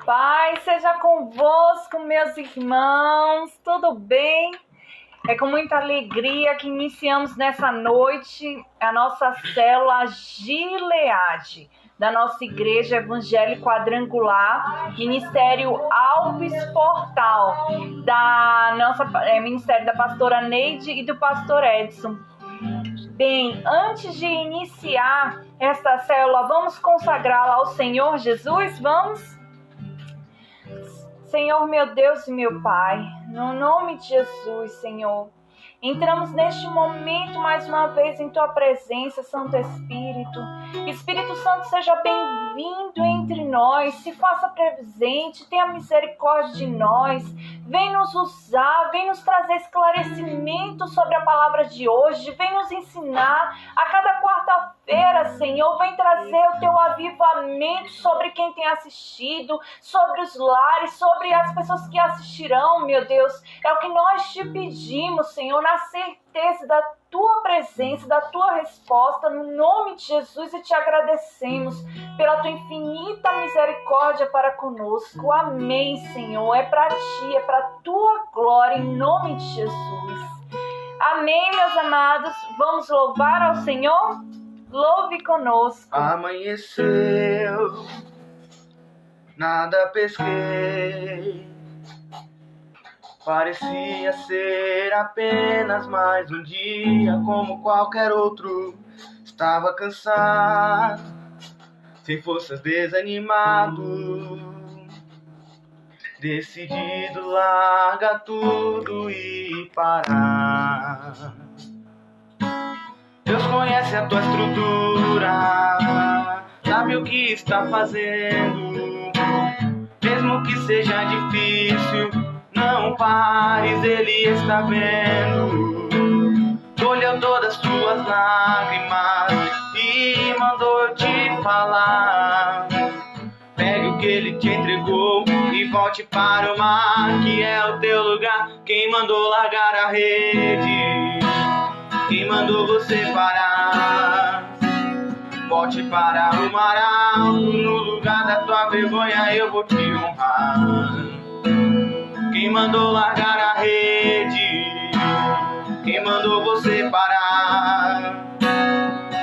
Pai seja convosco, meus irmãos, tudo bem? É com muita alegria que iniciamos nessa noite a nossa célula Gileade, da nossa Igreja Evangélica Quadrangular, Ministério Alves Portal, da nossa Ministério da pastora Neide e do pastor Edson. Bem, antes de iniciar esta célula, vamos consagrá-la ao Senhor Jesus? Vamos? Senhor, meu Deus e meu Pai, no nome de Jesus, Senhor, entramos neste momento mais uma vez em Tua presença, Santo Espírito. Espírito Santo, seja bem-vindo entre nós, se faça presente, tenha misericórdia de nós, vem nos usar, vem nos trazer esclarecimento sobre a palavra de hoje, vem nos ensinar a cada quarta-feira, Senhor, vem trazer o Teu avivamento sobre quem tem assistido, sobre os lares, sobre as pessoas que assistirão, meu Deus. É o que nós te pedimos, Senhor, na certeza da Tua presença, da Tua resposta, no nome de Jesus, e te agradecemos pela Tua infinita misericórdia para conosco. Amém, Senhor. É para Ti, é para Tua glória, em nome de Jesus. Amém, meus amados. Vamos louvar ao Senhor? Louve conosco. Amanheceu, nada pesquei, parecia ser apenas mais um dia como qualquer outro. Estava cansado, sem forças, desanimado, decidido largar tudo e parar. Deus conhece a tua estrutura, sabe o que está fazendo. Mesmo que seja difícil, não pares, Ele está vendo. Colheu todas as tuas lágrimas e mandou eu te falar. Pegue o que Ele te entregou e volte para o mar, que é o teu lugar. Quem mandou largar a rede? Quem mandou você parar? Volte para o mar alto, no lugar da tua vergonha eu vou te honrar. Quem mandou largar a rede? Quem mandou você parar?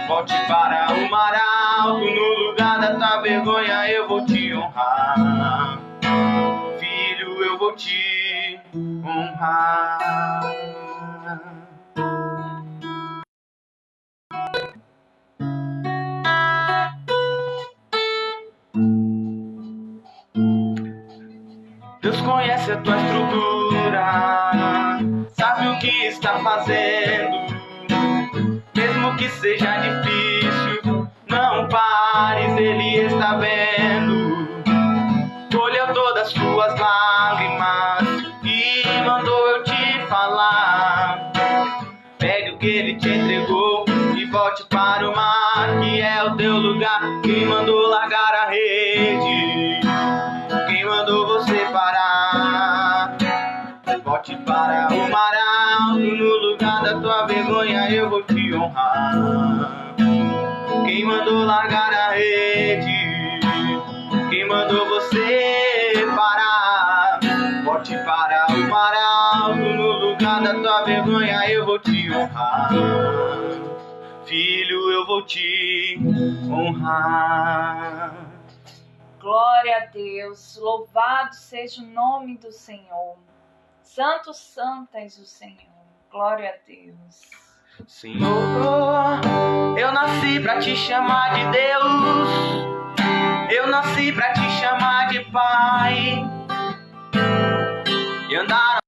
Volte para o mar alto, no lugar da tua vergonha eu vou te honrar. Filho, eu vou te honrar. Deus conhece a tua estrutura, sabe o que está fazendo. Mesmo que seja difícil, não pares, Ele está vendo. Colheu todas as tuas lágrimas e mandou eu te falar. Pegue o que Ele te entregou e volte para o mar, que é o teu lugar. Quem mandou largar a rede? Quem mandou você parar? Volte para o mar alto, no lugar da tua vergonha eu vou te honrar. Quem mandou largar a rede? Quem mandou você parar? Volte para o mar alto, no lugar da tua vergonha eu vou te honrar. Filho, eu vou te honrar. Glória a Deus, louvado seja o nome do Senhor. Santo, santo és o Senhor. Glória a Deus. Senhor, eu nasci pra te chamar de Deus. Eu nasci pra te chamar de Pai. E andar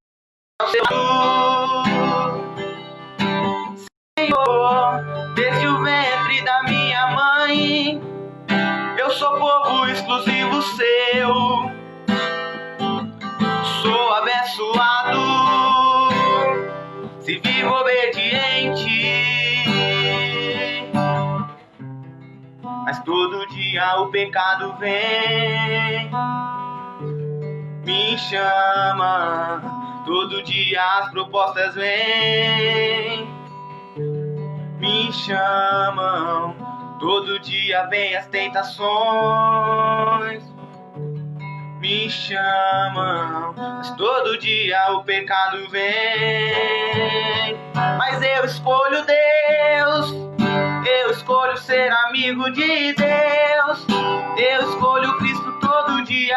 ao seu lado. Senhor, desde o ventre da minha mãe, eu sou povo exclusivo seu. Sou abençoado, se vivo obediente. Mas todo dia o pecado vem, me chama. Todo dia as propostas vêm, me chamam. Todo dia vem as tentações, me chamam, mas todo dia o pecado vem. Mas eu escolho Deus, eu escolho ser amigo de Deus, eu escolho Cristo todo dia.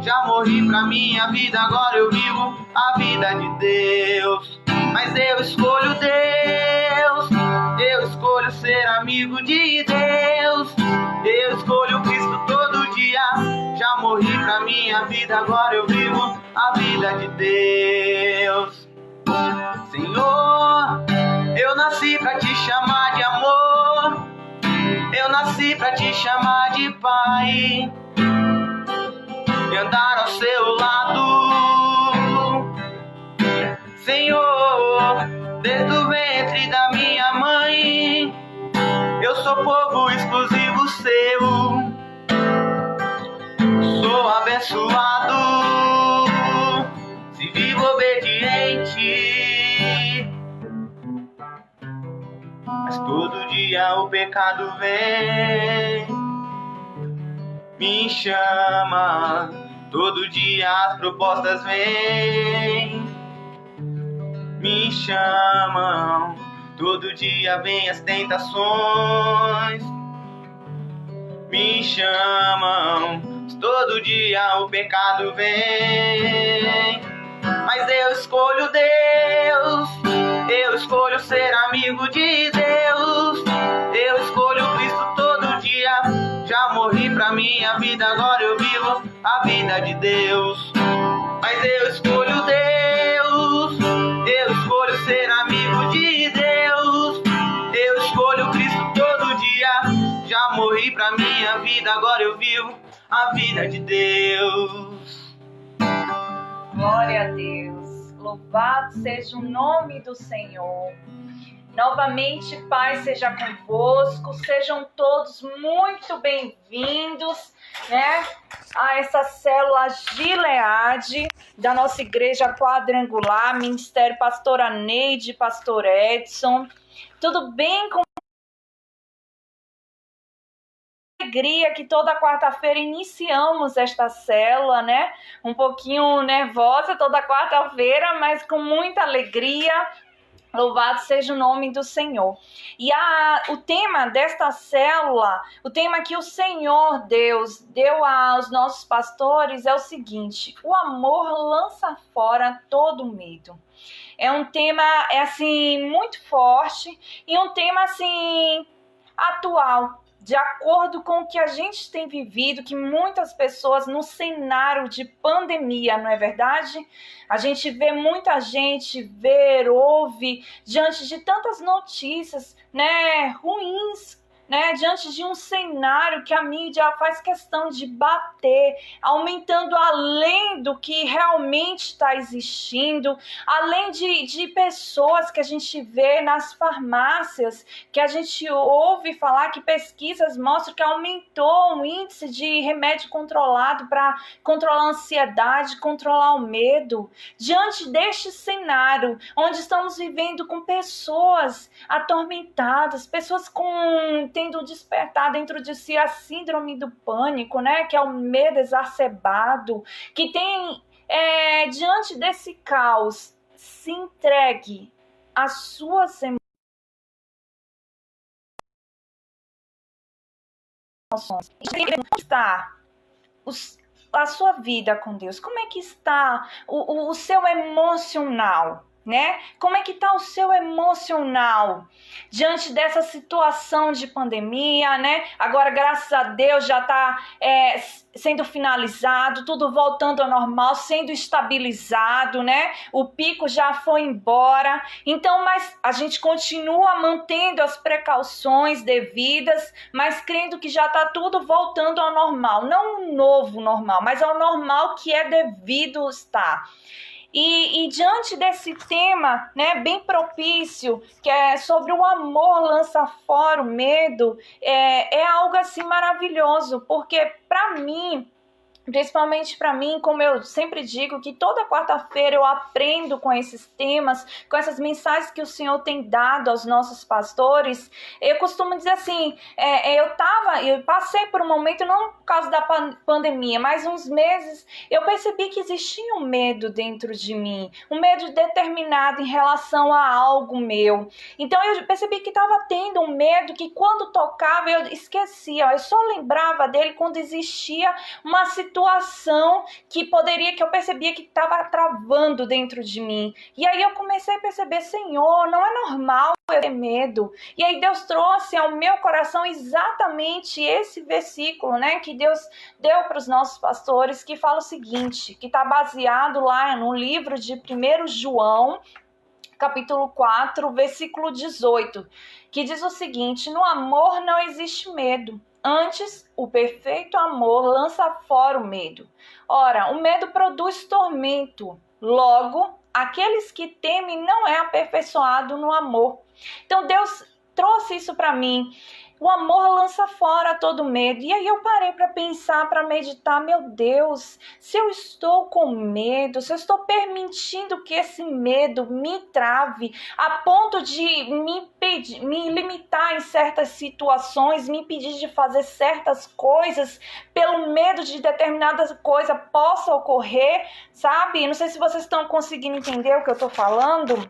Já morri pra minha vida, agora eu vivo a vida de Deus. Mas eu escolho Deus, eu escolho ser amigo de Deus, eu escolho Cristo todo dia. Já morri pra minha vida, agora eu vivo a vida de Deus. Senhor, eu nasci pra te chamar de amor, eu nasci pra te chamar de Pai, e andar ao seu lado. Senhor, desde o ventre da minha mãe, eu sou povo exclusivo seu, sou abençoado, se vivo obediente. Mas todo dia o pecado vem, me chama, todo dia as propostas vêm, me chamam, todo dia vem as tentações, me chamam, todo dia o pecado vem. Mas eu escolho Deus, eu escolho ser amigo de Deus, eu escolho Cristo todo dia. Já morri pra minha vida, agora eu vivo a vida de Deus. Mas eu escolho Deus, eu escolho ser amigo de Deus, eu escolho Cristo todo dia. Já morri pra minha vida, agora eu vivo a vida de Deus. Glória a Deus, louvado seja o nome do Senhor. Novamente, Pai seja convosco, sejam todos muito bem-vindos, né, a essa célula Gileade da nossa igreja quadrangular, Ministério Pastora Neide, Pastor Edson. Tudo bem com alegria que toda quarta-feira iniciamos esta célula, né? Um pouquinho nervosa toda quarta-feira, mas com muita alegria. Louvado seja o nome do Senhor. E o tema desta célula, o tema que o Senhor Deus deu aos nossos pastores é o seguinte: o amor lança fora todo medo. É um tema, assim, muito forte e um tema, assim, atual, de acordo com o que a gente tem vivido, que muitas pessoas no cenário de pandemia, não é verdade? A gente vê muita gente, ouve, diante de tantas notícias, ruins, diante de um cenário que a mídia faz questão de bater, aumentando além do que realmente está existindo, além de pessoas que a gente vê nas farmácias, que a gente ouve falar que pesquisas mostram que aumentou o índice de remédio controlado para controlar a ansiedade, controlar o medo. Diante deste cenário, onde estamos vivendo com pessoas atormentadas, pessoas tendo despertar dentro de si a síndrome do pânico, que é o medo exacerbado, que tem, diante desse caos, se entregue às suas emoções. Como está a sua vida com Deus? Como é que está o seu emocional? Como é que está o seu emocional diante dessa situação de pandemia, Agora, graças a Deus, já está sendo finalizado, tudo voltando ao normal, sendo estabilizado, O pico já foi embora. Então, mas a gente continua mantendo as precauções devidas, mas crendo que já está tudo voltando ao normal. Não um novo normal, mas ao normal que é devido estar. E diante desse tema, bem propício, que é sobre o amor lança fora o medo, é algo assim maravilhoso, porque para mim Principalmente para mim, como eu sempre digo, que toda quarta-feira eu aprendo com esses temas, com essas mensagens que o Senhor tem dado aos nossos pastores. Eu costumo dizer assim, eu passei por um momento, não por causa da pandemia, mas uns meses, eu percebi que existia um medo dentro de mim, um medo determinado em relação a algo meu. Então eu percebi que estava tendo um medo que quando tocava eu esquecia, eu só lembrava dele quando existia uma situação que eu percebia que estava travando dentro de mim. E aí eu comecei a perceber, Senhor, não é normal eu ter medo. E aí Deus trouxe ao meu coração exatamente esse versículo, né, que Deus deu para os nossos pastores, que fala o seguinte, que está baseado lá no livro de 1 João, capítulo 4, versículo 18, que diz o seguinte: no amor não existe medo. Antes, o perfeito amor lança fora o medo. Ora, o medo produz tormento. Logo, aqueles que temem não é aperfeiçoado no amor. Então, Deus trouxe isso para mim. O amor lança fora todo medo. E aí eu parei para pensar, para meditar, meu Deus, se eu estou com medo, se eu estou permitindo que esse medo me trave a ponto de me limitar em certas situações, me impedir de fazer certas coisas, pelo medo de determinada coisa possa ocorrer, sabe? Não sei se vocês estão conseguindo entender o que eu estou falando.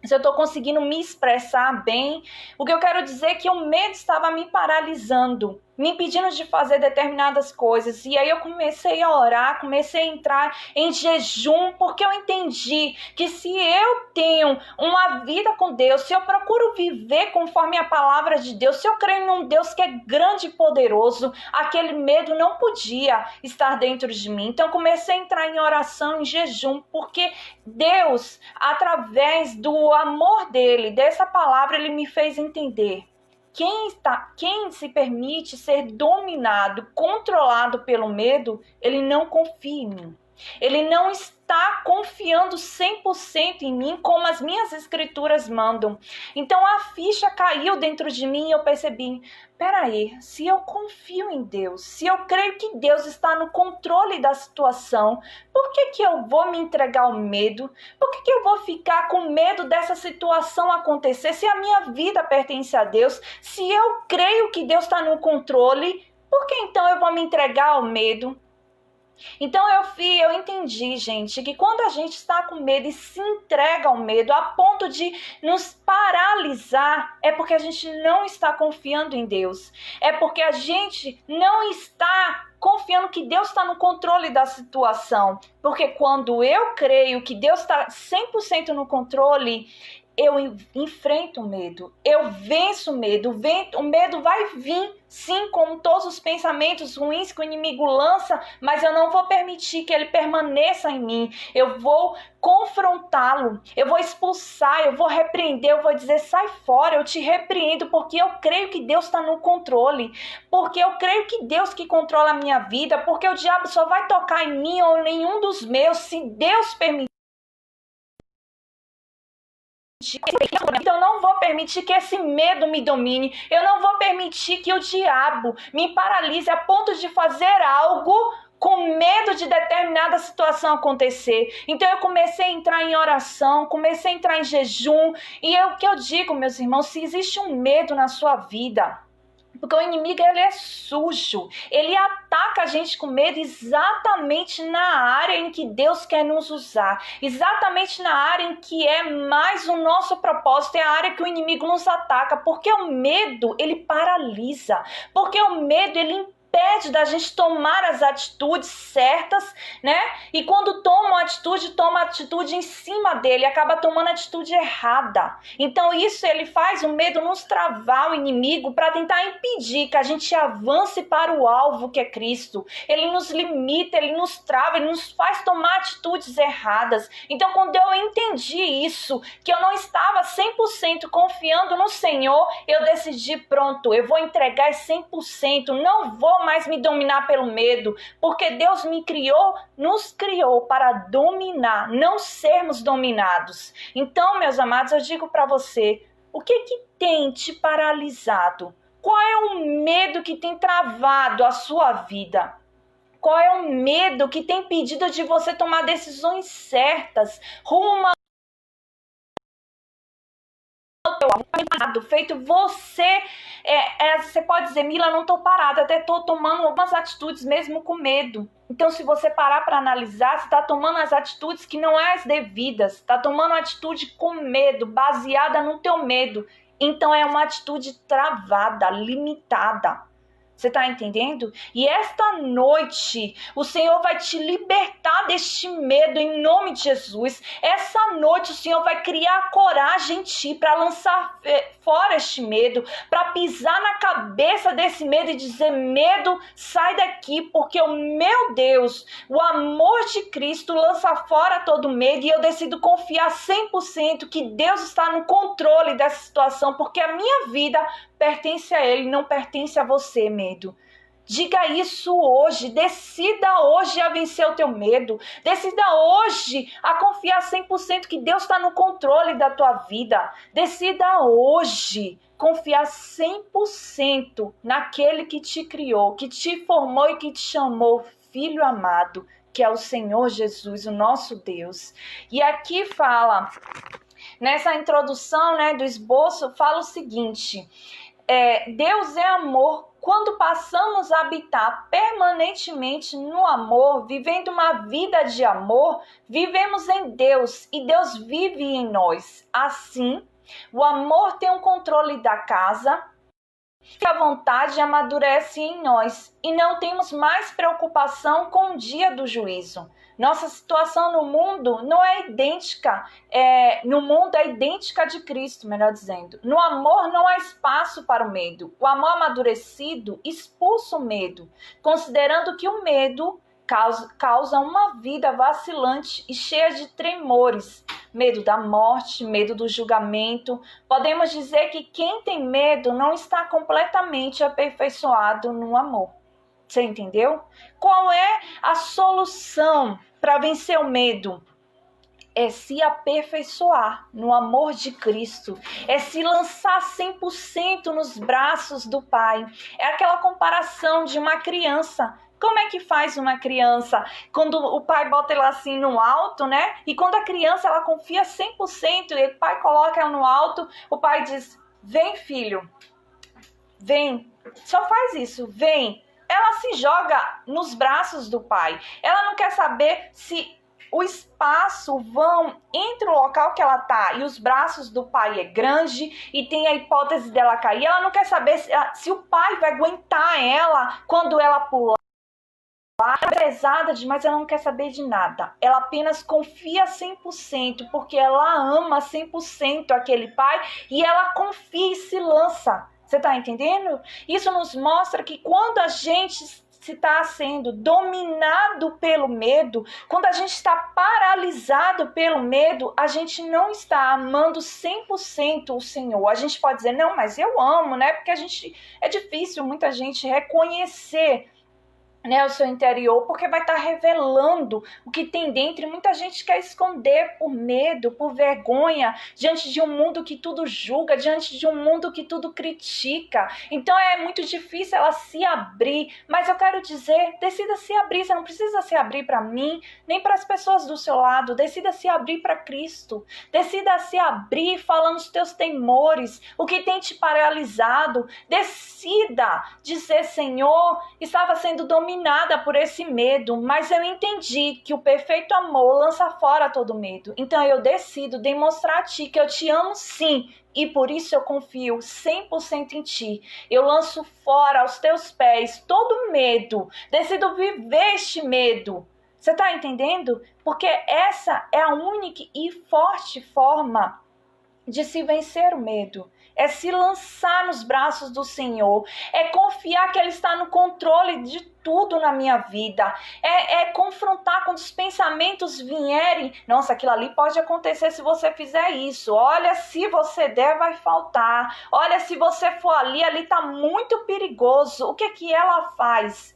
Se eu estou conseguindo me expressar bem. O que eu quero dizer é que o medo estava me paralisando, me impedindo de fazer determinadas coisas. E aí eu comecei a orar, comecei a entrar em jejum, porque eu entendi que se eu tenho uma vida com Deus, se eu procuro viver conforme a palavra de Deus, se eu creio num Deus que é grande e poderoso, aquele medo não podia estar dentro de mim. Então comecei a entrar em oração, em jejum, porque Deus, através do amor dele, dessa palavra, ele me fez entender. Quem se permite ser dominado, controlado pelo medo, ele não confia em mim. Ele não está confiando 100% em mim, como as minhas escrituras mandam. Então a ficha caiu dentro de mim e eu percebi, peraí, se eu confio em Deus, se eu creio que Deus está no controle da situação, por que eu vou me entregar ao medo? Por que eu vou ficar com medo dessa situação acontecer? Se a minha vida pertence a Deus, se eu creio que Deus está no controle, por que então eu vou me entregar ao medo? Então eu entendi, gente, que quando a gente está com medo e se entrega ao medo a ponto de nos paralisar, é porque a gente não está confiando em Deus. É porque a gente não está confiando que Deus está no controle da situação. Porque quando eu creio que Deus está 100% no controle, eu enfrento o medo, eu venço o medo. O medo vai vir, sim, com todos os pensamentos ruins que o inimigo lança, mas eu não vou permitir que ele permaneça em mim. Eu vou confrontá-lo, eu vou expulsar, eu vou repreender, eu vou dizer, sai fora, eu te repreendo, porque eu creio que Deus está no controle, porque eu creio que Deus que controla a minha vida, porque o diabo só vai tocar em mim ou nenhum dos meus se Deus permitir. Então eu não vou permitir que esse medo me domine. Eu não vou permitir que o diabo me paralise a ponto de fazer algo com medo de determinada situação acontecer. Então eu comecei a entrar em oração, comecei a entrar em jejum. E é o que eu digo, meus irmãos, se existe um medo na sua vida, porque o inimigo, ele é sujo. Ele ataca a gente com medo exatamente na área em que Deus quer nos usar. Exatamente na área em que é mais o nosso propósito. É a área que o inimigo nos ataca. Porque o medo, ele paralisa. Porque o medo, ele impede da gente tomar as atitudes certas, né? E quando toma atitude em cima dele, acaba tomando atitude errada. Então isso ele faz o medo nos travar o inimigo para tentar impedir que a gente avance para o alvo que é Cristo. Ele nos limita, ele nos trava, ele nos faz tomar atitudes erradas. Então quando eu entendi isso, que eu não estava 100% confiando no Senhor, eu decidi, pronto, eu vou entregar 100%, não vou mais me dominar pelo medo, porque Deus nos criou para dominar, não sermos dominados. Então, meus amados, eu digo para você, o que tem te paralisado? Qual é o medo que tem travado a sua vida? Qual é o medo que tem impedido de você tomar decisões certas rumo feito você, você pode dizer, Mila, não estou parada, até estou tomando algumas atitudes mesmo com medo. Então, se você parar para analisar, você está tomando as atitudes que não é as devidas, está tomando atitude com medo, baseada no teu medo. Então, é uma atitude travada, limitada. Você está entendendo? E esta noite, o Senhor vai te libertar deste medo em nome de Jesus. Essa noite, o Senhor vai criar coragem em ti para lançar fora este medo, para pisar na cabeça desse medo e dizer, medo, sai daqui, porque o meu Deus, o amor de Cristo lança fora todo medo e eu decido confiar 100% que Deus está no controle dessa situação, porque a minha vida pertence a Ele, não pertence a você, medo. Diga isso hoje, decida hoje a vencer o teu medo, decida hoje a confiar 100% que Deus está no controle da tua vida, decida hoje confiar 100% naquele que te criou, que te formou e que te chamou, filho amado, que é o Senhor Jesus, o nosso Deus. E aqui fala, nessa introdução, do esboço, fala o seguinte, Deus é amor. Quando passamos a habitar permanentemente no amor, vivendo uma vida de amor, vivemos em Deus e Deus vive em nós. Assim, o amor tem um controle da casa, a vontade amadurece em nós e não temos mais preocupação com o dia do juízo. Nossa situação no mundo não é idêntica, no mundo é idêntica de Cristo, melhor dizendo. No amor não há espaço para o medo. O amor amadurecido expulsa o medo, considerando que o medo causa uma vida vacilante e cheia de tremores. Medo da morte, medo do julgamento. Podemos dizer que quem tem medo não está completamente aperfeiçoado no amor. Você entendeu? Qual é a solução para vencer o medo? É se aperfeiçoar no amor de Cristo. É se lançar 100% nos braços do Pai. É aquela comparação de uma criança. Como é que faz uma criança? Quando o pai bota ela assim no alto, E quando a criança, ela confia 100% e o pai coloca ela no alto, o pai diz, vem filho, vem, só faz isso, vem. Ela se joga nos braços do pai. Ela não quer saber se o espaço vão entre o local que ela tá e os braços do pai é grande e tem a hipótese dela cair. Ela não quer saber se o pai vai aguentar ela quando ela pular. É pesada demais, ela não quer saber de nada. Ela apenas confia 100%, porque ela ama 100% aquele pai e ela confia e se lança. Você está entendendo? Isso nos mostra que quando a gente está sendo dominado pelo medo, quando a gente está paralisado pelo medo, a gente não está amando 100% o Senhor. A gente pode dizer, não, mas eu amo, Porque é difícil muita gente reconhecer o seu interior, porque vai estar revelando o que tem dentro e muita gente quer esconder por medo, por vergonha, diante de um mundo que tudo julga, diante de um mundo que tudo critica. Então é muito difícil ela se abrir, mas eu quero dizer, decida se abrir, você não precisa se abrir para mim, nem para as pessoas do seu lado, decida se abrir para Cristo, decida se abrir falando os teus temores, o que tem te paralisado, decida dizer, Senhor, estava sendo dominada por esse medo, mas eu entendi que o perfeito amor lança fora todo medo. Então eu decido demonstrar a ti que eu te amo sim, e por isso eu confio 100% em ti. Eu lanço fora aos teus pés todo medo, decido viver este medo. Você está entendendo? Porque essa é a única e forte forma de se vencer o medo. É se lançar nos braços do Senhor, é confiar que Ele está no controle de tudo na minha vida, é confrontar quando os pensamentos vierem, nossa, aquilo ali pode acontecer se você fizer isso, olha, se você der vai faltar, olha, se você for ali está muito perigoso. O que ela faz?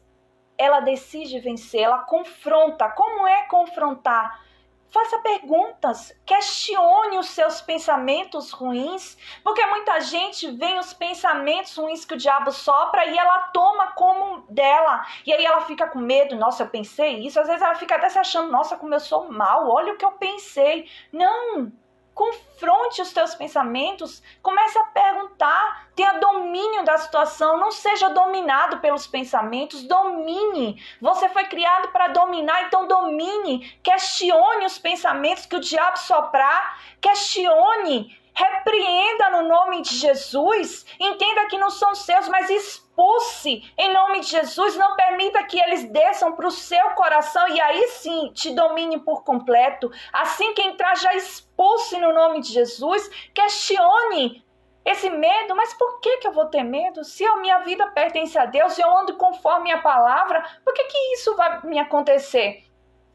Ela decide vencer, ela confronta. Como é confrontar? Faça perguntas, questione os seus pensamentos ruins, porque muita gente vê os pensamentos ruins que o diabo sopra e ela toma como dela, e aí ela fica com medo. Nossa, eu pensei isso. Às vezes ela fica até se achando, nossa, como eu sou mal, olha o que eu pensei. Não! Confronte os teus pensamentos, comece a perguntar, tenha domínio da situação, não seja dominado pelos pensamentos, domine. Você foi criado para dominar, então domine, questione os pensamentos que o diabo soprar, questione, repreenda no nome de Jesus, entenda que não são seus, mas expulse em nome de Jesus, não permita que eles desçam para o seu coração e aí sim te domine por completo. Assim que entrar, já expulse no nome de Jesus, questione esse medo, mas por que eu vou ter medo? Se a minha vida pertence a Deus e eu ando conforme a palavra, por que isso vai me acontecer?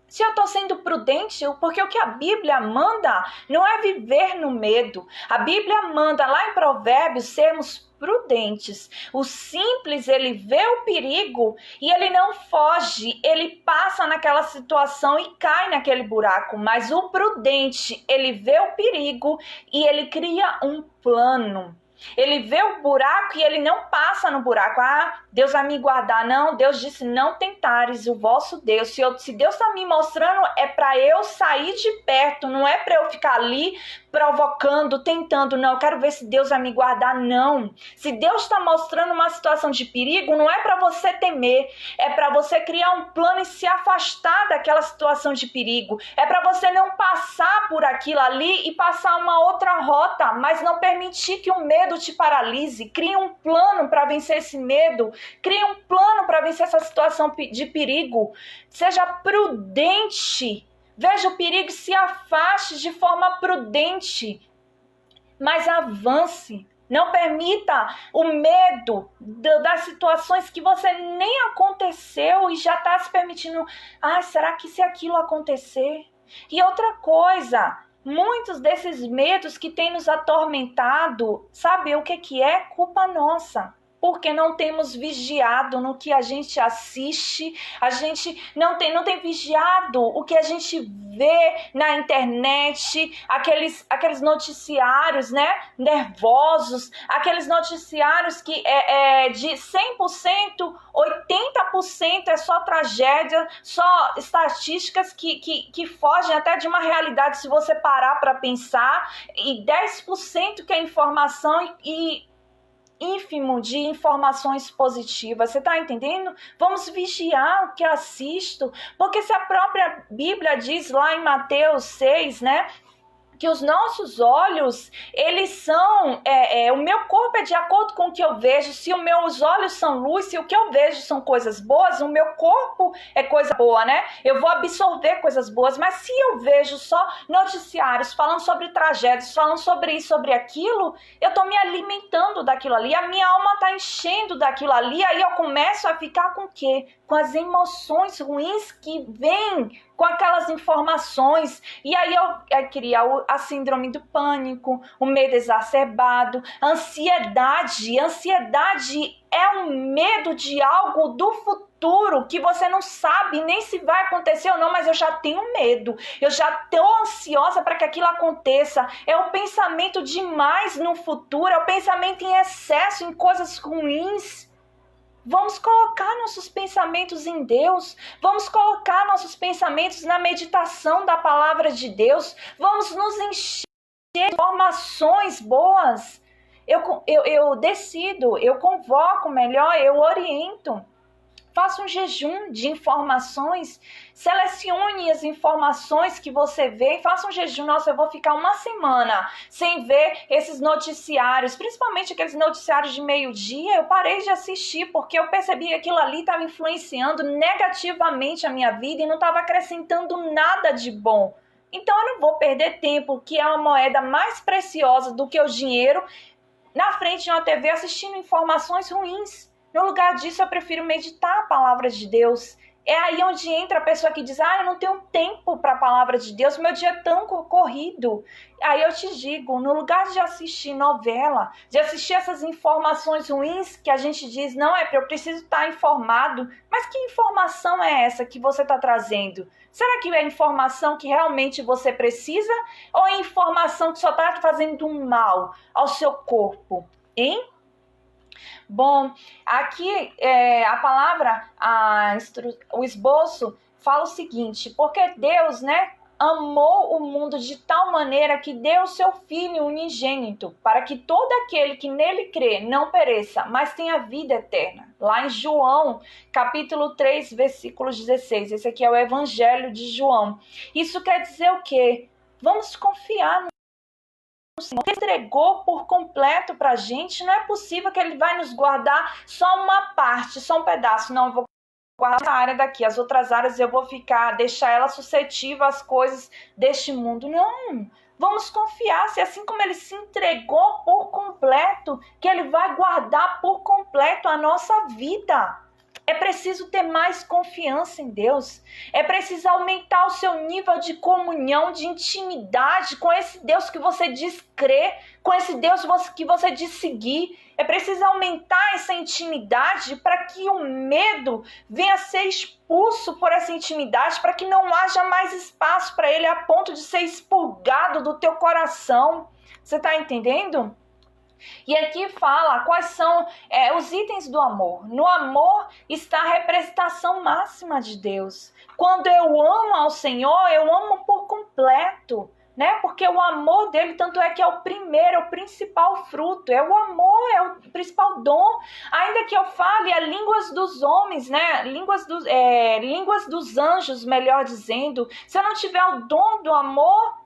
Se eu estou sendo prudente, porque o que a Bíblia manda não é viver no medo. A Bíblia manda lá em Provérbios sermos prudentes. O simples, ele vê o perigo e ele não foge, ele passa naquela situação e cai naquele buraco. Mas o prudente, ele vê o perigo e ele cria um plano. Ele vê o buraco e ele não passa no buraco. Ah, Deus vai me guardar. Não, Deus disse, não tentares o vosso Deus. Se Deus está me mostrando, é para eu sair de perto, não é para eu ficar ali provocando, tentando. Não, eu quero ver se Deus vai me guardar. Não. Se Deus está mostrando uma situação de perigo, não é para você temer, é para você criar um plano e se afastar daquela situação de perigo. É para você não passar por aquilo ali e passar uma outra rota, mas não permitir que o medo te paralise. Crie um plano para vencer esse medo. Crie um plano para vencer essa situação de perigo. Seja prudente. Veja o perigo e se afaste de forma prudente. Mas avance. Não permita o medo das situações que você nem aconteceu e já está se permitindo. Ah, será que se aquilo acontecer? E outra coisa, muitos desses medos que têm nos atormentado, sabe o que é? Culpa nossa. Porque não temos vigiado no que a gente assiste, a gente não tem vigiado o que a gente vê na internet, aqueles noticiários, né, nervosos, aqueles noticiários que de 100%, 80% é só tragédia, só estatísticas que fogem até de uma realidade se você parar para pensar, e 10% que é informação e ínfimo de informações positivas. Você está entendendo? Vamos vigiar o que assisto, porque se a própria Bíblia diz lá em Mateus 6, né, que os nossos olhos, eles são, o meu corpo é de acordo com o que eu vejo. Se os meus olhos são luz, se o que eu vejo são coisas boas, o meu corpo é coisa boa, né? Eu vou absorver coisas boas, mas se eu vejo só noticiários falando sobre tragédias, falando sobre isso, sobre aquilo, eu estou me alimentando daquilo ali, a minha alma está enchendo daquilo ali, aí eu começo a ficar com o quê? Com as emoções ruins que vêm com aquelas informações, e aí eu cria a síndrome do pânico, o medo exacerbado, a ansiedade. Ansiedade é um medo de algo do futuro que você não sabe nem se vai acontecer ou não, mas eu já tenho medo, eu já estou ansiosa para que aquilo aconteça. É o pensamento demais no futuro, é o pensamento em excesso, em coisas ruins. Vamos colocar nossos pensamentos em Deus, vamos colocar nossos pensamentos na meditação da palavra de Deus, vamos nos encher de informações boas. Eu decido, eu convoco melhor, eu oriento. Faça um jejum de informações, selecione as informações que você vê e faça um jejum. Nossa, eu vou ficar uma semana sem ver esses noticiários, principalmente aqueles noticiários de meio-dia. Eu parei de assistir porque eu percebi que aquilo ali estava influenciando negativamente a minha vida e não estava acrescentando nada de bom. Então eu não vou perder tempo, que é uma moeda mais preciosa do que o dinheiro, na frente de uma TV assistindo informações ruins. No lugar disso, eu prefiro meditar a palavra de Deus. É aí onde entra a pessoa que diz, eu não tenho tempo para a palavra de Deus, meu dia é tão corrido. Aí eu te digo, no lugar de assistir novela, de assistir essas informações ruins que a gente diz, não, eu preciso estar informado, mas que informação é essa que você está trazendo? Será que é informação que realmente você precisa ou é informação que só está fazendo um mal ao seu corpo, hein? Bom, aqui a palavra, o esboço fala o seguinte, porque Deus, amou o mundo de tal maneira que deu o seu Filho unigênito, para que todo aquele que nele crê não pereça, mas tenha vida eterna. Lá em João, capítulo 3, versículo 16, esse aqui é o Evangelho de João. Isso quer dizer o quê? Vamos confiar no Senhor, entregou por completo para a gente, não é possível que Ele vai nos guardar só uma parte, só um pedaço. Não, eu vou guardar essa área daqui, as outras áreas eu vou deixar ela suscetível às coisas deste mundo. Não, vamos confiar, se assim como Ele se entregou por completo, que Ele vai guardar por completo a nossa vida. É preciso ter mais confiança em Deus. É preciso aumentar o seu nível de comunhão, de intimidade com esse Deus que você diz crer, com esse Deus que você diz seguir. É preciso aumentar essa intimidade para que o medo venha a ser expulso por essa intimidade, para que não haja mais espaço para ele a ponto de ser expurgado do teu coração. Você está entendendo? E aqui fala quais são os itens do amor. No amor está a representação máxima de Deus. Quando eu amo ao Senhor, eu amo por completo, porque o amor dele, tanto é que é o primeiro, é o principal fruto, é o amor, é o principal dom. Ainda que eu fale as línguas dos homens, línguas dos anjos, melhor dizendo, se eu não tiver o dom do amor,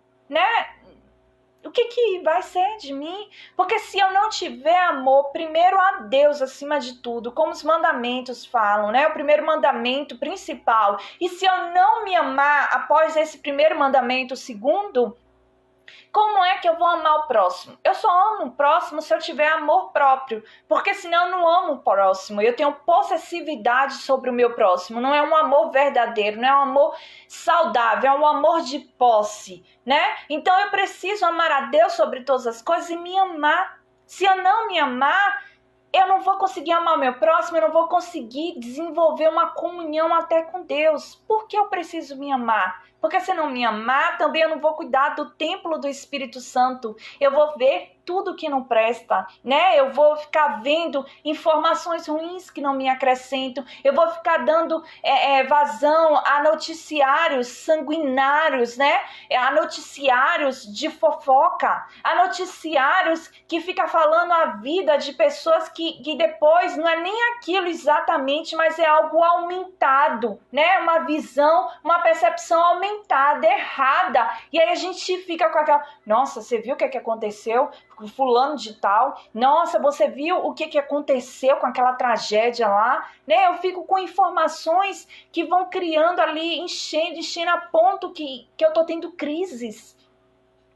o que vai ser de mim? Porque se eu não tiver amor, primeiro a Deus acima de tudo, como os mandamentos falam, o primeiro mandamento principal, e se eu não me amar após esse primeiro mandamento, o segundo, como é que eu vou amar o próximo? Eu só amo o próximo se eu tiver amor próprio, porque senão eu não amo o próximo, eu tenho possessividade sobre o meu próximo, não é um amor verdadeiro, não é um amor saudável, é um amor de posse, Então eu preciso amar a Deus sobre todas as coisas e me amar. Se eu não me amar, eu não vou conseguir amar o meu próximo, eu não vou conseguir desenvolver uma comunhão até com Deus. Por que eu preciso me amar? Porque se não me amar, também eu não vou cuidar do templo do Espírito Santo. Eu vou ver tudo que não presta, Eu vou ficar vendo informações ruins que não me acrescentam. Eu vou ficar dando vazão a noticiários sanguinários, A noticiários de fofoca, a noticiários que fica falando a vida de pessoas que depois não é nem aquilo exatamente, mas é algo aumentado, Uma visão, uma percepção aumentada, errada. E aí a gente fica com aquela, nossa, você viu o que aconteceu? Fulano de tal, nossa, você viu o que aconteceu com aquela tragédia lá, Eu fico com informações que vão criando ali, enchendo a ponto que eu tô tendo crises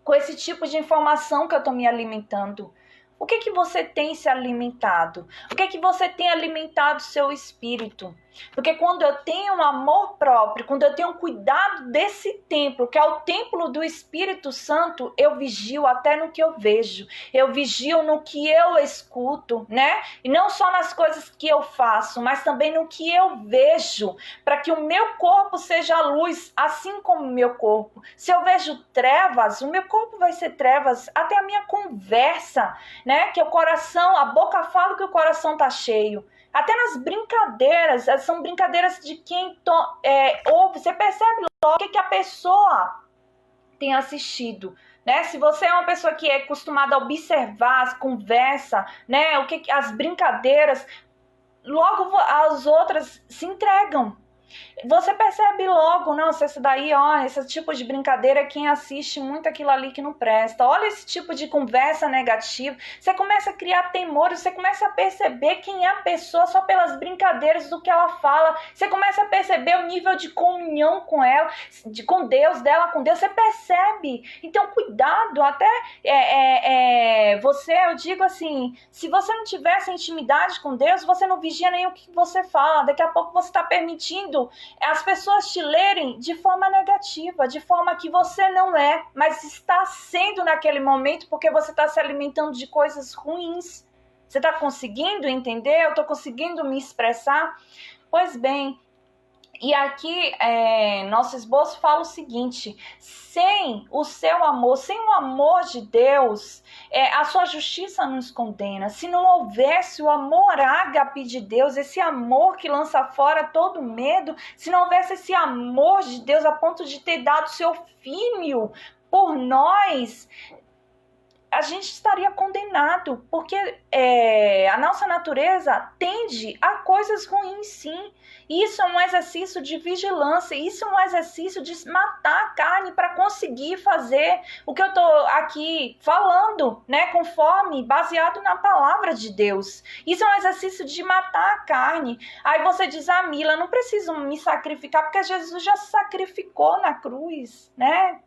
com esse tipo de informação que eu tô me alimentando. O que você tem se alimentado? O que você tem alimentado seu espírito? Porque quando eu tenho um amor próprio, quando eu tenho cuidado desse templo, que é o templo do Espírito Santo, eu vigio até no que eu vejo. Eu vigio no que eu escuto, E não só nas coisas que eu faço, mas também no que eu vejo, para que o meu corpo seja a luz, assim como o meu corpo. Se eu vejo trevas, o meu corpo vai ser trevas, até a minha conversa, Que o coração, a boca fala que o coração tá cheio. Até nas brincadeiras, são brincadeiras de quem ouve. Você percebe logo o que a pessoa tem assistido, Se você é uma pessoa que é acostumada a observar as conversas, as brincadeiras, logo as outras se entregam. Você percebe logo, nossa, esse daí, esse tipo de brincadeira, quem assiste muito aquilo ali que não presta. Olha esse tipo de conversa negativa. Você começa a criar temores, você começa a perceber quem é a pessoa só pelas brincadeiras do que ela fala. Você começa a perceber o nível de comunhão com ela, com Deus, dela com Deus. Você percebe. Então, cuidado, até eu digo assim, se você não tiver essa intimidade com Deus, você não vigia nem o que você fala. Daqui a pouco você está permitindo as pessoas te lerem de forma negativa, de forma que você não é, mas está sendo naquele momento porque você está se alimentando de coisas ruins. Você está conseguindo entender? Eu estou conseguindo me expressar? Pois bem, e aqui nosso esboço fala o seguinte: sem o seu amor, sem o amor de Deus, a sua justiça nos condena. Se não houvesse o amor ágape de Deus, esse amor que lança fora todo medo, se não houvesse esse amor de Deus a ponto de ter dado seu filho por nós, a gente estaria condenado, porque a nossa natureza tende a coisas ruins, sim. Isso é um exercício de vigilância, isso é um exercício de matar a carne para conseguir fazer o que eu estou aqui falando, né, conforme, baseado na palavra de Deus. Isso é um exercício de matar a carne. Aí você diz, Mila, não preciso me sacrificar, porque Jesus já se sacrificou na cruz, né?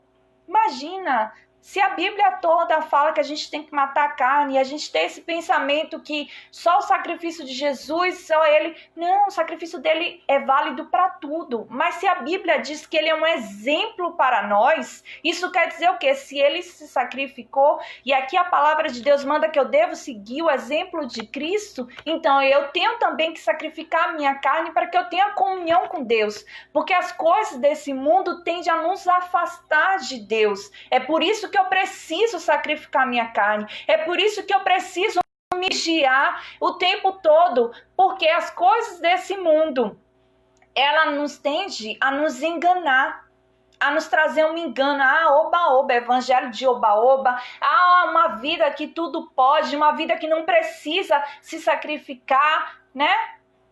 Imagina, se a Bíblia toda fala que a gente tem que matar a carne, e a gente tem esse pensamento que só o sacrifício de Jesus, só ele... Não, o sacrifício dele é válido para tudo. Mas se a Bíblia diz que ele é um exemplo para nós, isso quer dizer o quê? Se ele se sacrificou, e aqui a palavra de Deus manda que eu devo seguir o exemplo de Cristo, então eu tenho também que sacrificar a minha carne para que eu tenha comunhão com Deus. Porque as coisas desse mundo tendem a nos afastar de Deus. É por isso que eu preciso sacrificar minha carne. É por isso que eu preciso me vigiar o tempo todo, porque as coisas desse mundo, ela nos tende a nos enganar, a nos trazer um engano. Oba-oba, evangelho de oba-oba. Uma vida que tudo pode, uma vida que não precisa se sacrificar, né?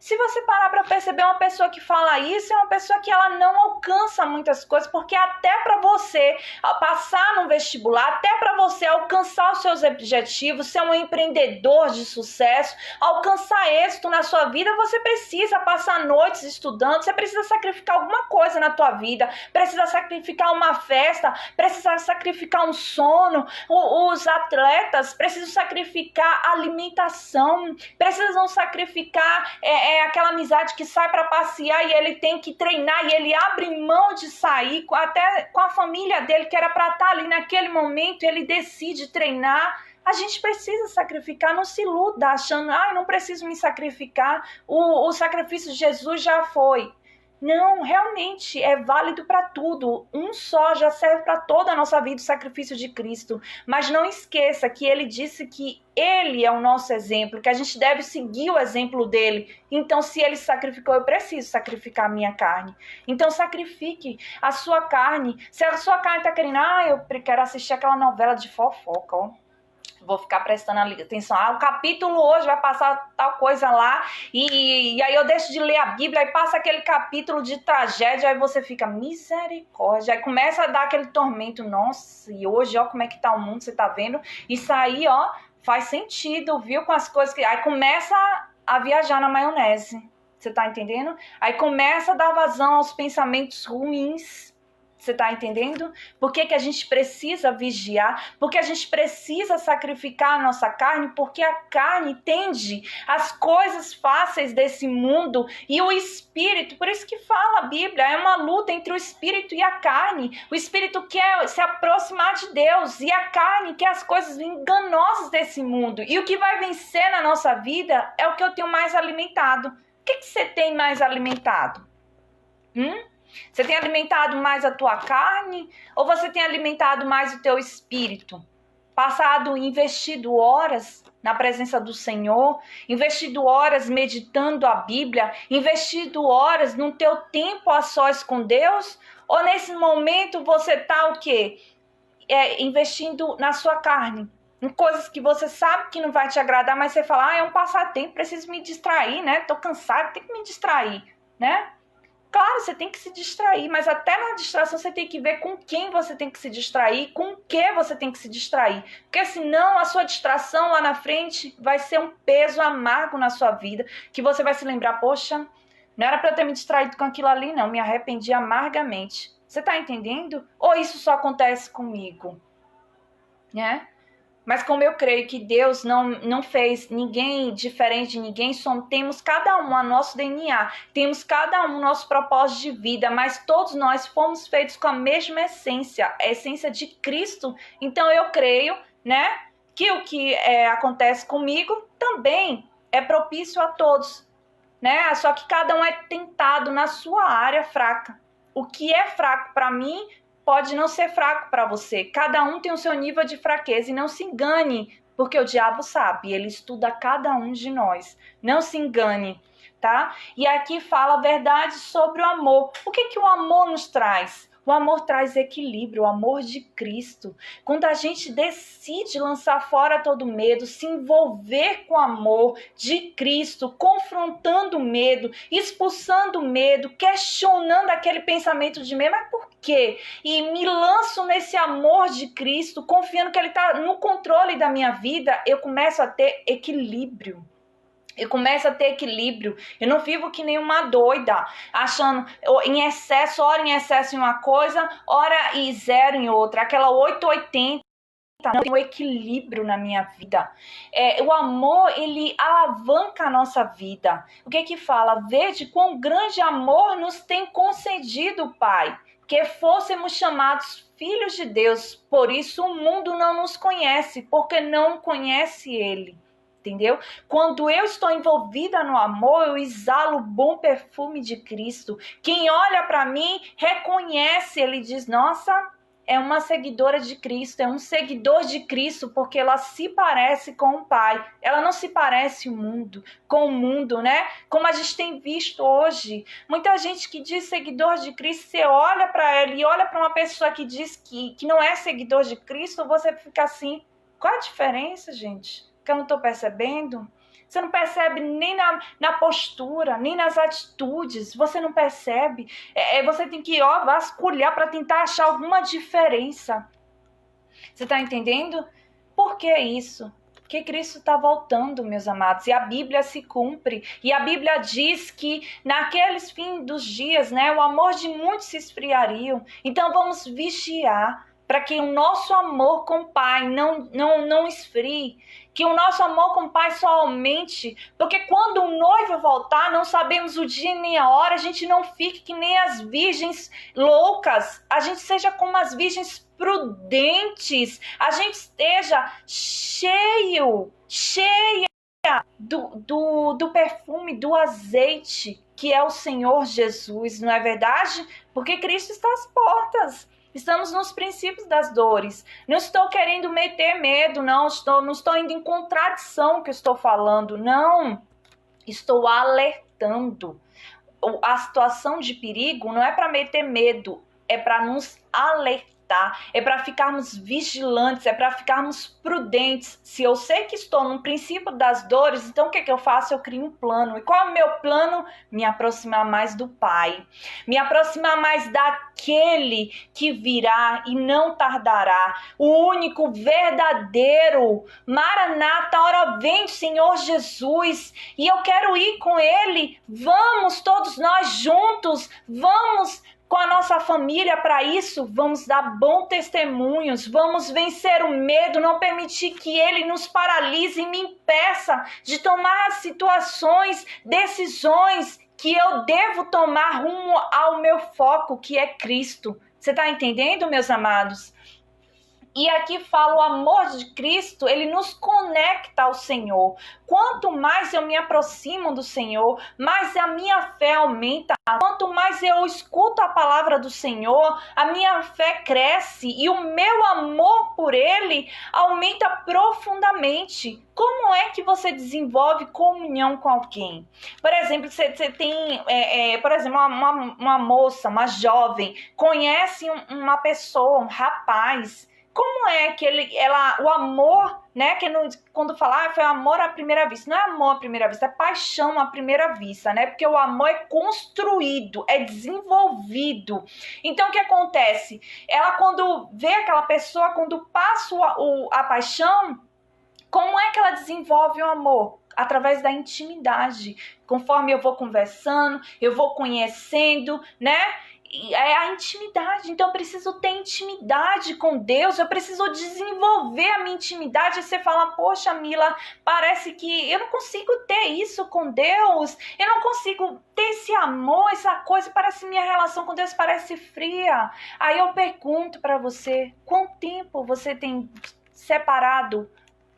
Se você parar para perceber, uma pessoa que fala isso é uma pessoa que ela não alcança muitas coisas, porque até para você passar no vestibular, até para você alcançar os seus objetivos, ser um empreendedor de sucesso, alcançar êxito na sua vida, você precisa passar noites estudando, você precisa sacrificar alguma coisa na tua vida, precisa sacrificar uma festa, precisa sacrificar um sono. Os atletas precisam sacrificar alimentação, precisam sacrificar aquela amizade que sai para passear e ele tem que treinar e ele abre mão de sair, até com a família dele que era para estar ali naquele momento, ele decide treinar. A gente precisa sacrificar, não se iluda achando, não preciso me sacrificar, o sacrifício de Jesus já foi. Não, realmente é válido para tudo. Um só já serve para toda a nossa vida, o sacrifício de Cristo. Mas não esqueça que ele disse que ele é o nosso exemplo, que a gente deve seguir o exemplo dele. Então, se ele sacrificou, eu preciso sacrificar a minha carne. Então, sacrifique a sua carne. Se a sua carne está querendo, eu quero assistir aquela novela de fofoca, ó. Vou ficar prestando atenção. O capítulo hoje vai passar tal coisa lá. E aí eu deixo de ler a Bíblia. Aí passa aquele capítulo de tragédia. Aí você fica, misericórdia. Aí começa a dar aquele tormento. Nossa, e hoje, ó, como é que tá o mundo? Você tá vendo? Isso aí, ó, faz sentido, viu? Com as coisas que... Aí começa a viajar na maionese. Você tá entendendo? Aí começa a dar vazão aos pensamentos ruins. Você está entendendo? Por que a gente precisa vigiar? Porque a gente precisa sacrificar a nossa carne, porque a carne tende às coisas fáceis desse mundo e o espírito, por isso que fala a Bíblia, é uma luta entre o espírito e a carne. O espírito quer se aproximar de Deus e a carne quer as coisas enganosas desse mundo. E o que vai vencer na nossa vida é o que eu tenho mais alimentado. O que você tem mais alimentado? Você tem alimentado mais a tua carne ou você tem alimentado mais o teu espírito? Investido horas na presença do Senhor, investido horas meditando a Bíblia, investido horas no teu tempo a sós com Deus? Ou nesse momento você está o quê? Investindo na sua carne, em coisas que você sabe que não vai te agradar, mas você fala, é um passatempo, preciso me distrair, né? Tô cansado, tenho que me distrair, né? Claro, você tem que se distrair, mas até na distração você tem que ver com quem você tem que se distrair, com o que você tem que se distrair. Porque senão a sua distração lá na frente vai ser um peso amargo na sua vida, que você vai se lembrar, poxa, não era para eu ter me distraído com aquilo ali, não, me arrependi amargamente. Você está entendendo? Ou isso só acontece comigo? Né? Mas como eu creio que Deus não fez ninguém diferente de ninguém, temos cada um a nosso DNA, temos cada um nosso propósito de vida, mas todos nós fomos feitos com a mesma essência, a essência de Cristo. Então eu creio, né, que o que acontece comigo também é propício a todos, né? Só que cada um é tentado na sua área fraca. O que é fraco para mim pode não ser fraco para você. Cada um tem o seu nível de fraqueza e não se engane, porque o diabo sabe, ele estuda cada um de nós. Não se engane, tá? E aqui fala a verdade sobre o amor. O que o amor nos traz? O amor traz equilíbrio, o amor de Cristo. Quando a gente decide lançar fora todo medo, se envolver com o amor de Cristo, confrontando o medo, expulsando o medo, questionando aquele pensamento de medo, mas por quê? E me lanço nesse amor de Cristo, confiando que Ele está no controle da minha vida, eu começo a ter equilíbrio. Eu começo a ter equilíbrio. Eu não vivo que nem uma doida, achando em excesso, ora em excesso em uma coisa, ora e zero em outra. Aquela 880. Não tem o equilíbrio na minha vida. O amor, ele alavanca a nossa vida. O que fala? Vede quão grande amor nos tem concedido, Pai, que fôssemos chamados filhos de Deus. Por isso o mundo não nos conhece, porque não conhece Ele. Entendeu? Quando eu estou envolvida no amor, eu exalo o bom perfume de Cristo. Quem olha para mim, reconhece, ele diz, nossa, é uma seguidora de Cristo, é um seguidor de Cristo, porque ela se parece com o Pai. Ela não se parece com o mundo, né? Como a gente tem visto hoje. Muita gente que diz seguidor de Cristo, você olha para ela e olha para uma pessoa que diz que não é seguidor de Cristo, você fica assim, qual a diferença, gente? Que eu não estou percebendo? Você não percebe nem na postura, nem nas atitudes. Você não percebe. Você tem que vasculhar para tentar achar alguma diferença. Você está entendendo? Por que isso? Porque Cristo está voltando, meus amados. E a Bíblia se cumpre. E a Bíblia diz que naqueles fins dos dias, né, o amor de muitos se esfriaria. Então vamos vigiar para que o nosso amor com o Pai não esfrie, que o nosso amor com o Pai só aumente, porque quando o noivo voltar, não sabemos o dia nem a hora, a gente não fique que nem as virgens loucas, a gente seja como as virgens prudentes, a gente esteja cheia do perfume, do azeite, que é o Senhor Jesus, não é verdade? Porque Cristo está às portas. Estamos nos princípios das dores. Não estou querendo meter medo, não estou indo em contradição que eu estou falando, não. Estou alertando. A situação de perigo não é para meter medo, é para nos alertar. É para ficarmos vigilantes, é para ficarmos prudentes. Se eu sei que estou no princípio das dores, então o que eu faço? Eu crio um plano. E qual é o meu plano? Me aproximar mais do Pai. Me aproximar mais daquele que virá e não tardará. O único, verdadeiro. Maranata, ora vem, Senhor Jesus. E eu quero ir com Ele. Vamos todos nós juntos. Vamos com a nossa família para isso, vamos dar bons testemunhos, vamos vencer o medo, não permitir que ele nos paralise e me impeça de tomar situações, decisões que eu devo tomar rumo ao meu foco, que é Cristo. Você está entendendo, meus amados? E aqui fala o amor de Cristo, ele nos conecta ao Senhor. Quanto mais eu me aproximo do Senhor, mais a minha fé aumenta. Quanto mais eu escuto a palavra do Senhor, a minha fé cresce e o meu amor por Ele aumenta profundamente. Como é que você desenvolve comunhão com alguém? Por exemplo, você tem, por exemplo, uma moça, uma jovem, conhece uma pessoa, um rapaz. Como é que o amor, né? Que quando falar foi amor à primeira vista, não é amor à primeira vista, é paixão à primeira vista, né? Porque o amor é construído, é desenvolvido. Então o que acontece? Ela quando vê aquela pessoa, quando passa a paixão, como é que ela desenvolve o amor? Através da intimidade. Conforme eu vou conversando, eu vou conhecendo, né? é a intimidade. Então eu preciso ter intimidade com Deus, eu preciso desenvolver a minha intimidade. E você fala, poxa, Mila, parece que eu não consigo ter isso com Deus, eu não consigo ter esse amor, essa coisa, parece minha relação com Deus parece fria. Aí eu pergunto para você, quanto tempo você tem separado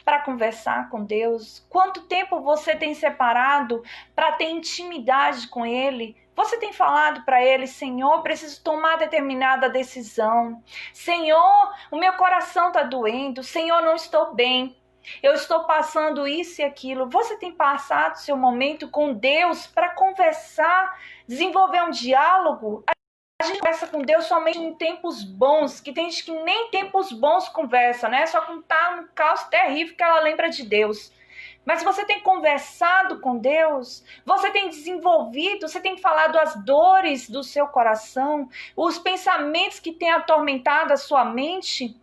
para conversar com Deus? Quanto tempo você tem separado para ter intimidade com Ele? Você tem falado para Ele, Senhor, preciso tomar determinada decisão. Senhor, o meu coração está doendo. Senhor, não estou bem. Eu estou passando isso e aquilo. Você tem passado seu momento com Deus para conversar, desenvolver um diálogo? A gente conversa com Deus somente em tempos bons, que tem gente que nem tempos bons conversa, né? Só quando tá num caos terrível que ela lembra de Deus. Mas você tem conversado com Deus, você tem desenvolvido, você tem falado as dores do seu coração, os pensamentos que têm atormentado a sua mente,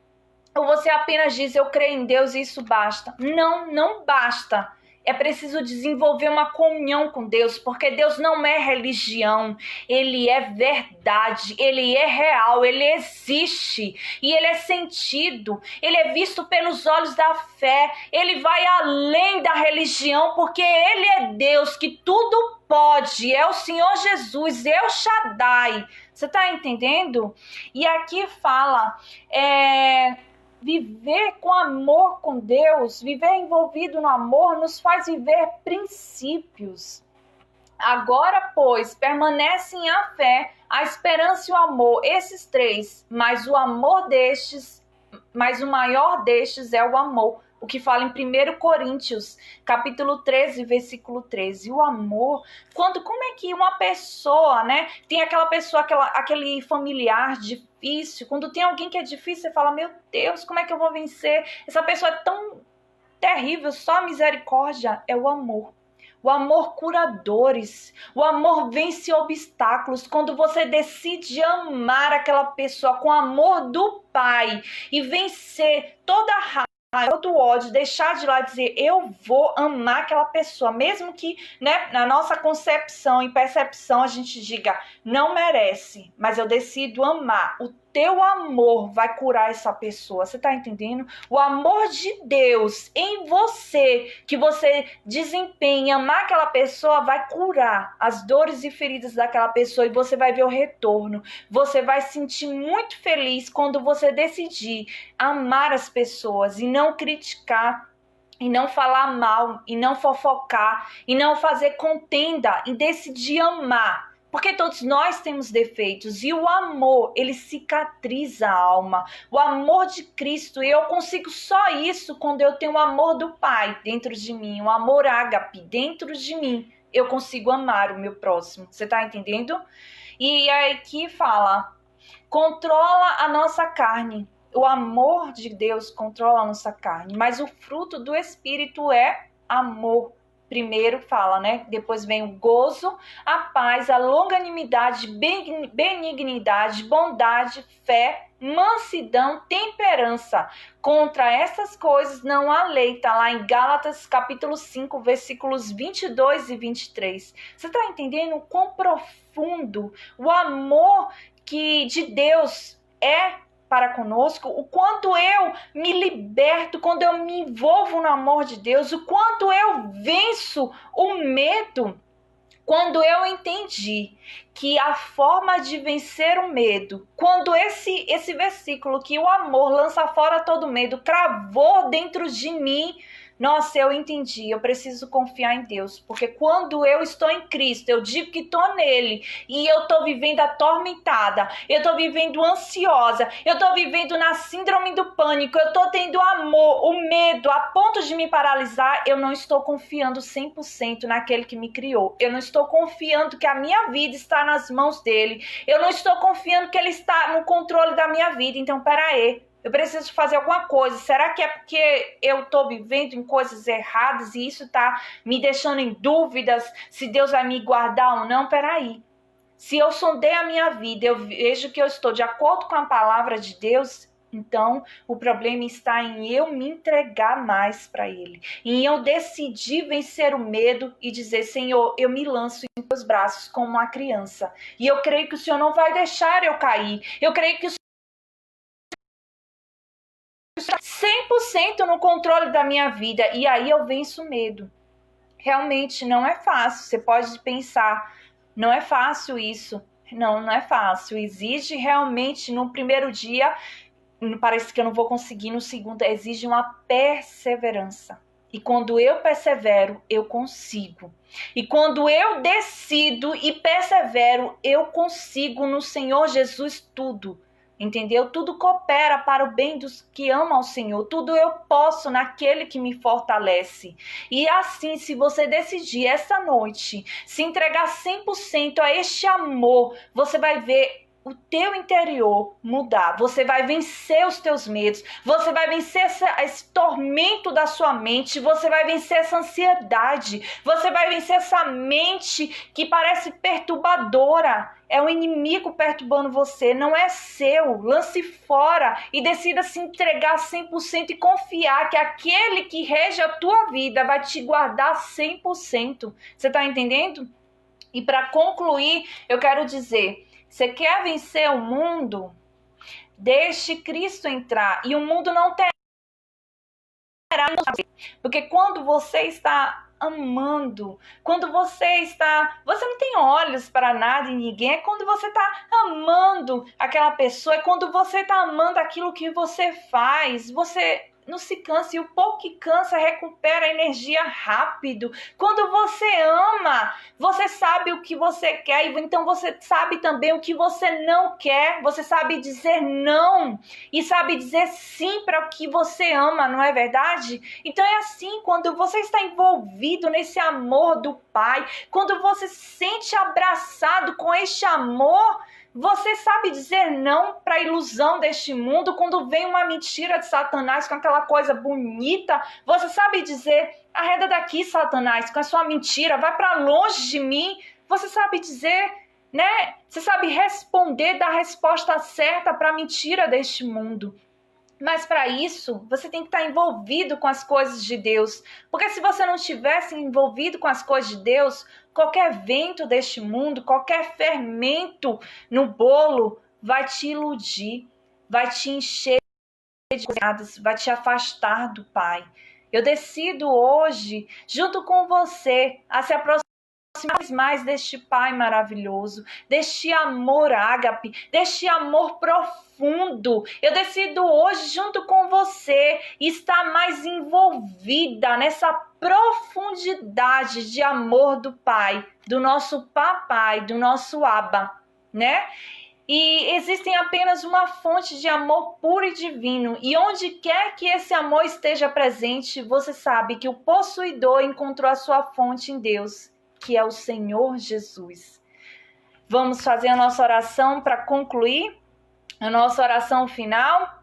ou você apenas diz, eu creio em Deus e isso basta? Não, não basta. É preciso desenvolver uma comunhão com Deus, porque Deus não é religião, Ele é verdade, Ele é real, Ele existe e Ele é sentido, Ele é visto pelos olhos da fé, Ele vai além da religião, porque Ele é Deus que tudo pode, é o Senhor Jesus, é o Shaddai. Você está entendendo? E aqui fala, viver com amor com Deus, viver envolvido no amor, nos faz viver princípios. Agora, pois, permanecem a fé, a esperança e o amor, esses três, mas o maior destes é o amor. O que fala em 1 Coríntios, capítulo 13, versículo 13. O amor, como é que uma pessoa, né, tem aquela pessoa, aquele familiar difícil, quando tem alguém que é difícil, você fala, meu Deus, como é que eu vou vencer? Essa pessoa é tão terrível, só a misericórdia é o amor. O amor cura dores, o amor vence obstáculos. Quando você decide amar aquela pessoa com o amor do Pai e vencer toda a raiva, do ódio, deixar de lá e dizer, eu vou amar aquela pessoa, mesmo que, né, na nossa concepção e percepção a gente diga, não merece, mas eu decido amar. O teu amor vai curar essa pessoa, você tá entendendo? O amor de Deus em você, que você desempenha, amar aquela pessoa, vai curar as dores e feridas daquela pessoa e você vai ver o retorno. Você vai se sentir muito feliz quando você decidir amar as pessoas e não criticar, e não falar mal, e não fofocar, e não fazer contenda, e decidir amar. Porque todos nós temos defeitos e o amor, ele cicatriza a alma. O amor de Cristo, e eu consigo só isso quando eu tenho o amor do Pai dentro de mim, o amor ágape dentro de mim. Eu consigo amar o meu próximo. Você está entendendo? E aí que fala, controla a nossa carne. O amor de Deus controla a nossa carne, mas o fruto do Espírito é amor. Primeiro fala, né? Depois vem o gozo, a paz, a longanimidade, benignidade, bondade, fé, mansidão, temperança. Contra essas coisas não há lei. Está lá em Gálatas capítulo 5, versículos 22 e 23. Você está entendendo o quão profundo o amor de Deus é para conosco, o quanto eu me liberto quando eu me envolvo no amor de Deus, o quanto eu venço o medo quando eu entendi que a forma de vencer o medo, quando esse versículo que o amor lança fora todo medo, cravou dentro de mim, nossa, eu entendi, eu preciso confiar em Deus, porque quando eu estou em Cristo, eu digo que estou nele, e eu estou vivendo atormentada, eu estou vivendo ansiosa, eu estou vivendo na síndrome do pânico, eu estou tendo amor, o medo, a ponto de me paralisar, eu não estou confiando 100% naquele que me criou, eu não estou confiando que a minha vida está nas mãos dele, eu não estou confiando que ele está no controle da minha vida, então peraí. Eu preciso fazer alguma coisa. Será que é porque eu estou vivendo em coisas erradas e isso está me deixando em dúvidas se Deus vai me guardar ou não? Peraí. Se eu sondei a minha vida, eu vejo que eu estou de acordo com a palavra de Deus, Então, o problema está em eu me entregar mais para Ele, em eu decidir vencer o medo e dizer, Senhor, eu me lanço em teus braços como uma criança. E eu creio que o Senhor não vai deixar eu cair. Eu creio que o Senhor está 100% no controle da minha vida. E aí eu venço o medo. Realmente não é fácil. Você pode pensar, não é fácil isso. Não, não é fácil. Exige realmente no primeiro dia, parece que eu não vou conseguir, no segundo exige uma perseverança. E quando eu persevero, eu consigo. E quando eu decido e persevero, eu consigo no Senhor Jesus tudo. Entendeu? Tudo coopera para o bem dos que amam ao Senhor. Tudo eu posso naquele que me fortalece. E assim, se você decidir essa noite se entregar 100% a este amor, você vai ver o teu interior mudar. Você vai vencer os teus medos. Você vai vencer esse tormento da sua mente. Você vai vencer essa ansiedade. Você vai vencer essa mente que parece perturbadora. É o inimigo perturbando você. Não é seu. Lance fora e decida se entregar 100% e confiar que aquele que rege a tua vida vai te guardar 100%. Você está entendendo? E para concluir, eu quero dizer... Você quer vencer o mundo? Deixe Cristo entrar. E o mundo não terá. Porque quando você está amando, quando você não tem olhos para nada e ninguém, é quando você está amando aquela pessoa, é quando você está amando aquilo que você faz, você não se cansa, e o pouco que cansa recupera a energia rápido. Quando você ama, você sabe o que você quer, e então você sabe também o que você não quer, você sabe dizer não e sabe dizer sim para o que você ama, não é verdade? Então é assim, quando você está envolvido nesse amor do Pai, quando você se sente abraçado com este amor, você sabe dizer não para a ilusão deste mundo. Quando vem uma mentira de Satanás com aquela coisa bonita, você sabe dizer, arreda daqui, Satanás, com a sua mentira, vai para longe de mim. Você sabe dizer, né? Você sabe responder, dar a resposta certa para a mentira deste mundo. Mas para isso, você tem que estar envolvido com as coisas de Deus. Porque se você não estivesse envolvido com as coisas de Deus, qualquer vento deste mundo, qualquer fermento no bolo vai te iludir, vai te encher de coisas, vai te afastar do Pai. Eu decido hoje, junto com você, a se aproximar mais deste Pai maravilhoso, deste amor ágape, deste amor profundo. Eu decido hoje, junto com você, estar mais envolvida nessa profundidade de amor do Pai, do nosso papai, do nosso Abba, né? E existem apenas uma fonte de amor puro e divino. E onde quer que esse amor esteja presente, você sabe que o possuidor encontrou a sua fonte em Deus, que é o Senhor Jesus. Vamos fazer a nossa oração para concluir? A nossa oração final?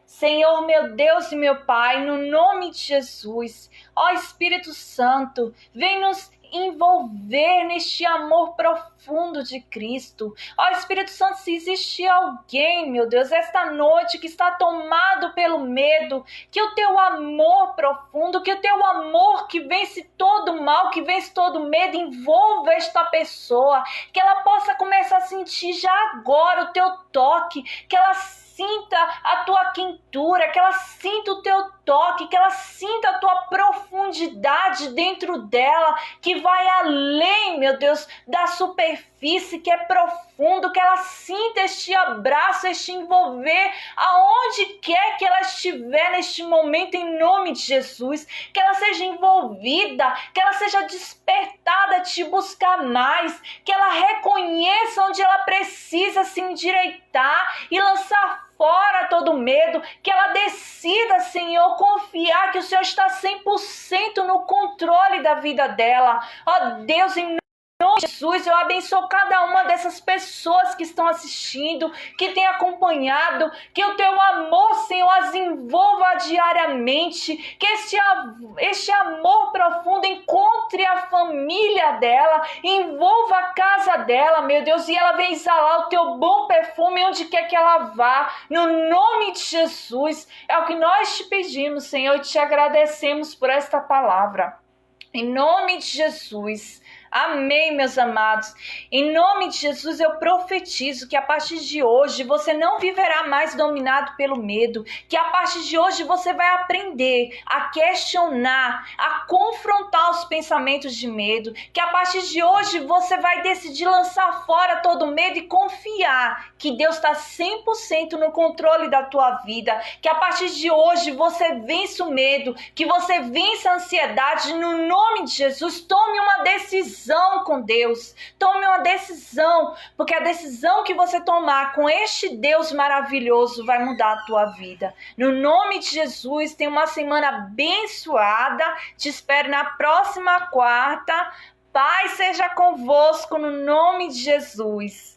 Senhor, meu Deus e meu Pai, no nome de Jesus, ó Espírito Santo, vem nos envolver neste amor profundo de Cristo. Ó Espírito Santo, se existe alguém, meu Deus, esta noite que está tomado pelo medo, que o teu amor profundo, que o teu amor que vence todo mal, que vence todo medo, envolva esta pessoa, que ela possa começar a sentir já agora o teu toque, que ela sinta a tua quentura, que ela sinta o teu toque, que ela sinta a tua profundidade dentro dela, que vai além, meu Deus, da superfície, que é profundo, que ela sinta este abraço, este envolver, aonde quer que ela estiver neste momento, em nome de Jesus, que ela seja envolvida, que ela seja despertada a te buscar mais, que ela reconheça onde ela precisa se endireitar e lançar fora todo medo, que ela decida, Senhor, confiar que o Senhor está 100% no controle da vida dela. Ó Deus, em nome de Jesus, eu abençoo cada uma dessas pessoas que estão assistindo, que têm acompanhado, que o teu amor, Senhor, as envolva diariamente, que este amor profundo encontre a família dela, envolva a casa dela, meu Deus, e ela venha exalar o teu bom perfume onde quer que ela vá, no nome de Jesus. É o que nós te pedimos, Senhor, e te agradecemos por esta palavra. Em nome de Jesus. Amém, meus amados. Em nome de Jesus, eu profetizo que a partir de hoje você não viverá mais dominado pelo medo, que a partir de hoje você vai aprender a questionar, a confrontar os pensamentos de medo, que a partir de hoje você vai decidir lançar fora todo medo e confiar que Deus está 100% no controle da tua vida, que a partir de hoje você vence o medo, que você vence a ansiedade, no nome de Jesus. Tome uma decisão com Deus, tome uma decisão, porque a decisão que você tomar com este Deus maravilhoso vai mudar a tua vida. No nome de Jesus, tenha uma semana abençoada, te espero na próxima quarta. Paz seja convosco no nome de Jesus.